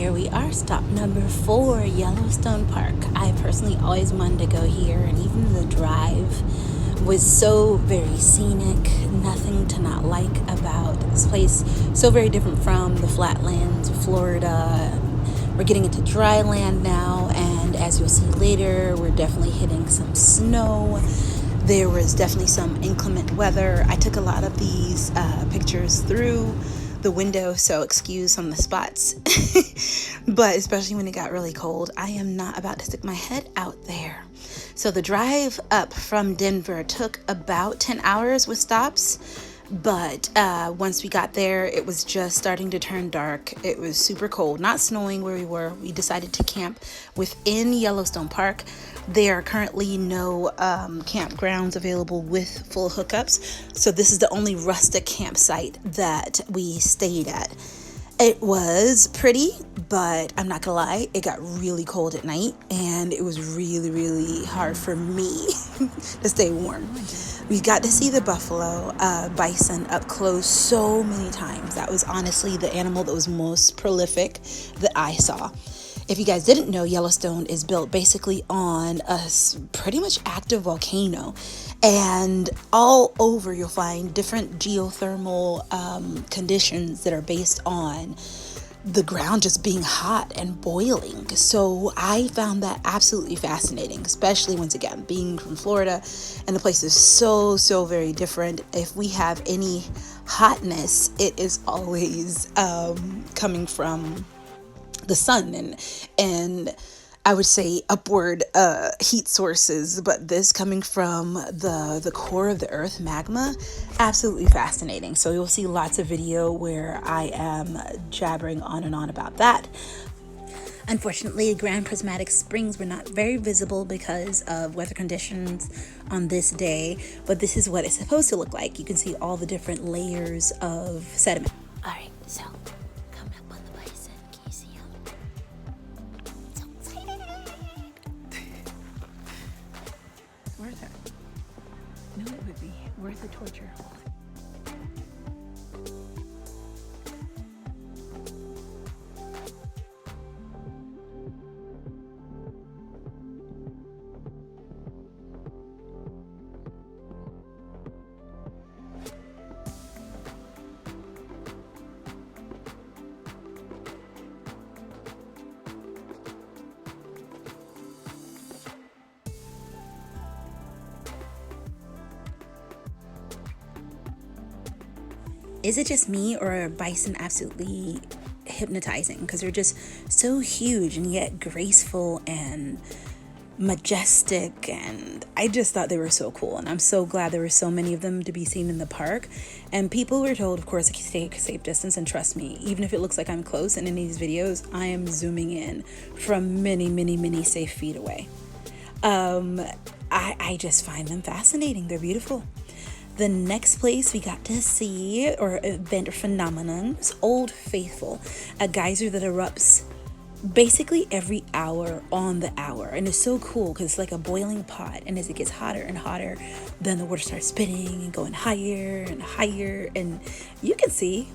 here we are, stop number 4, Yellowstone Park. I personally always wanted to go here, and even the drive was so very scenic. Nothing to not like about this place. So very different from the flatlands of Florida. We're getting into dry land now, and as you'll see later, we're definitely hitting some snow. There was definitely some inclement weather. I took a lot of these pictures through the window, so excuse some of the spots. But especially when it got really cold, I am not about to stick my head out there. So the drive up from Denver took about 10 hours with stops. But once we got there, it was just starting to turn dark. It was super cold, not snowing where we were. We decided to camp within Yellowstone Park. There are currently no campgrounds available with full hookups. So this is the only rustic campsite that we stayed at. It was pretty, but I'm not gonna lie, it got really cold at night, and it was really, really hard for me to stay warm. We got to see the buffalo, bison up close so many times. That was honestly the animal that was most prolific that I saw. If you guys didn't know, Yellowstone is built basically on a pretty much active volcano, and all over you'll find different geothermal conditions that are based on the ground just being hot and boiling. So I found that absolutely fascinating, especially once again being from Florida, and the place is so very different. If we have any hotness, it is always coming from the sun and I would say upward heat sources, but this coming from the core of the earth, magma, absolutely fascinating. So you'll see lots of video where I am jabbering on and on about that. Unfortunately, Grand Prismatic Springs were not very visible because of weather conditions on this day, but this is what it's supposed to look like. You can see all the different layers of sediment. All right, so coming up on the bison, can you see him? So excited. Worth it. No, it would be worth the torture. Is it just me, or are bison absolutely hypnotizing? Because they're just so huge and yet graceful and majestic, and I just thought they were so cool, and I'm so glad there were so many of them to be seen in the park. And people were told, of course, to stay a safe distance, and trust me, even if it looks like I'm close in any of these videos, I am zooming in from many safe feet away. I just find them fascinating. They're beautiful. The next place we got to see, or event or phenomenon, is Old Faithful, a geyser that erupts basically every hour on the hour. And it's so cool because it's like a boiling pot, and as it gets hotter and hotter, then the water starts spinning and going higher and higher, and you can see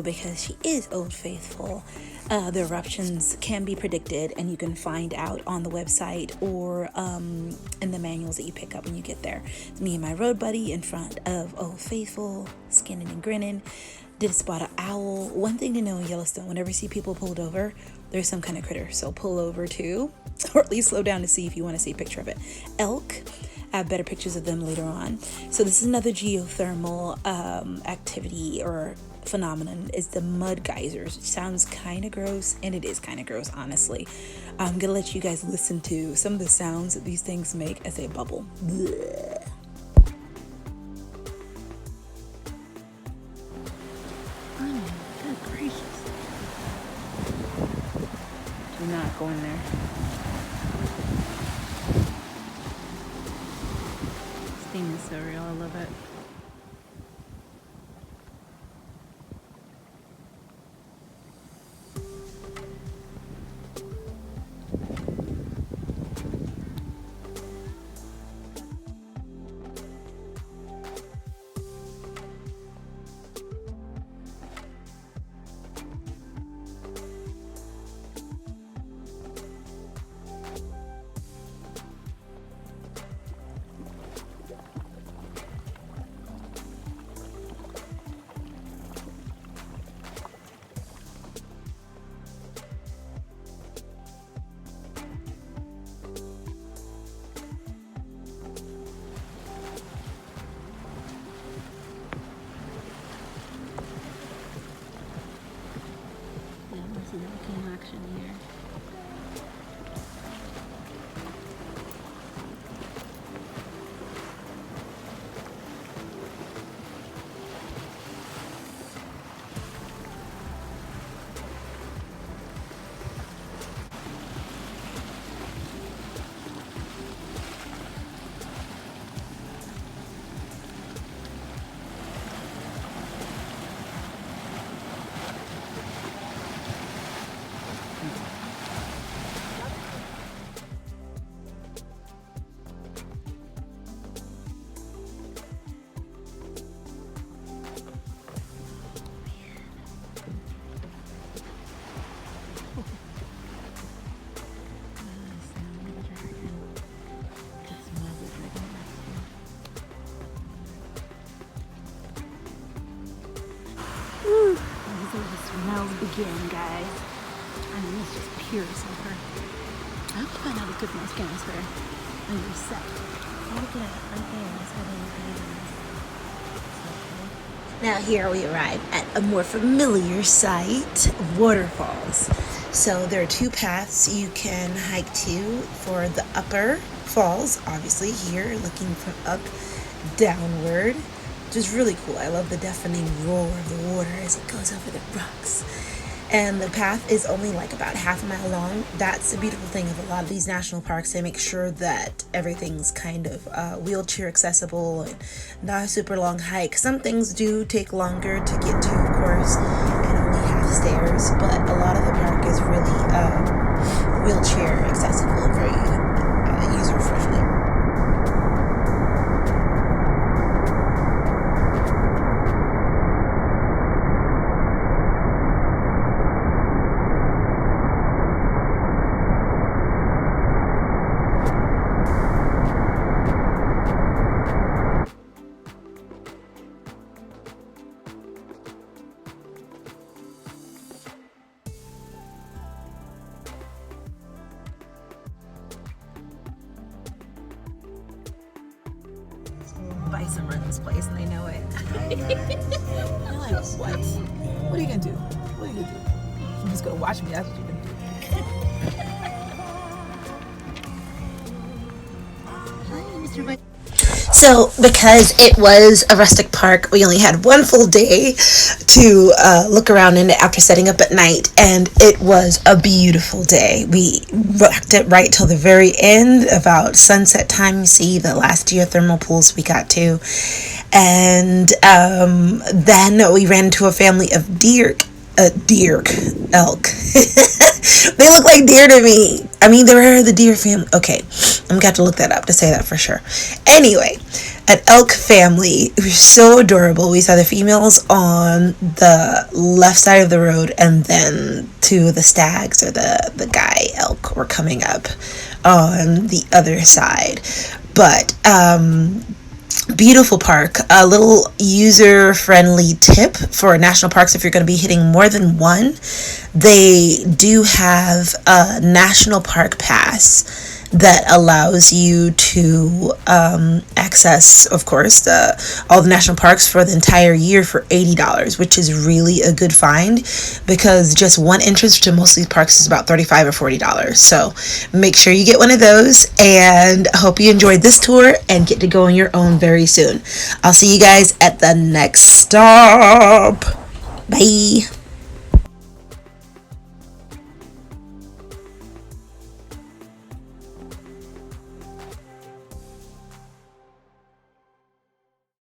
because she is Old Faithful. The eruptions can be predicted, and you can find out on the website or in the manuals that you pick up when you get there. Me and my road buddy in front of Old Faithful, skinning and grinning, did spot an owl. One thing to know in Yellowstone, whenever you see people pulled over, there's some kind of critter. So pull over too, or at least slow down to see if you want to see a picture of it. Elk. I have better pictures of them later on. So this is another geothermal activity or phenomenon, is the mud geysers. It sounds kind of gross, and it is kind of gross, honestly. I'm gonna let you guys listen to some of the sounds that these things make as they bubble. Blech. Oh, good gracious. Do not go in there. Steam is so real, I love it. Volcano action here. Smells begin, guys. I mean, it's just pure sulfur. I hope you find out the good most canister when you're set. Look at it right there. Now here we arrive at a more familiar sight, waterfalls. So there are two paths you can hike to for the upper falls, obviously here, looking from up downward. Just really cool. I love the deafening roar of the water as it goes over the rocks. And the path is only like about half a mile long. That's the beautiful thing of a lot of these national parks. They make sure that everything's kind of wheelchair accessible and not a super long hike. Some things do take longer to get to, of course, and only have stairs, but a lot of the park is really wheelchair accessible and very user-friendly. Bison run this place and they know it. You're like, what? What are you gonna do? What are you gonna do? You're just gonna watch me, that's what you're gonna do. Hi, Mr. Bison. So because it was a rustic park, we only had one full day to look around in it after setting up at night, and it was a beautiful day. We rocked it right till the very end, about sunset time. You see the last geothermal pools we got to, and then we ran into a family of elk. They look like deer to me. I mean, they're the deer family. Okay, I'm gonna have to look that up to say that for sure. Anyway, an elk family. It was so adorable. We saw the females on the left side of the road, and then two of the stags or the guy elk were coming up on the other side. But beautiful park. A little user friendly tip for national parks: if you're going to be hitting more than one, they do have a national park pass that allows you to access, of course, all the national parks for the entire year for $80, which is really a good find, because just one entrance to most of these parks is about $35 or $40. So make sure you get one of those, and I hope you enjoyed this tour and get to go on your own very soon. I'll see you guys at the next stop. Bye.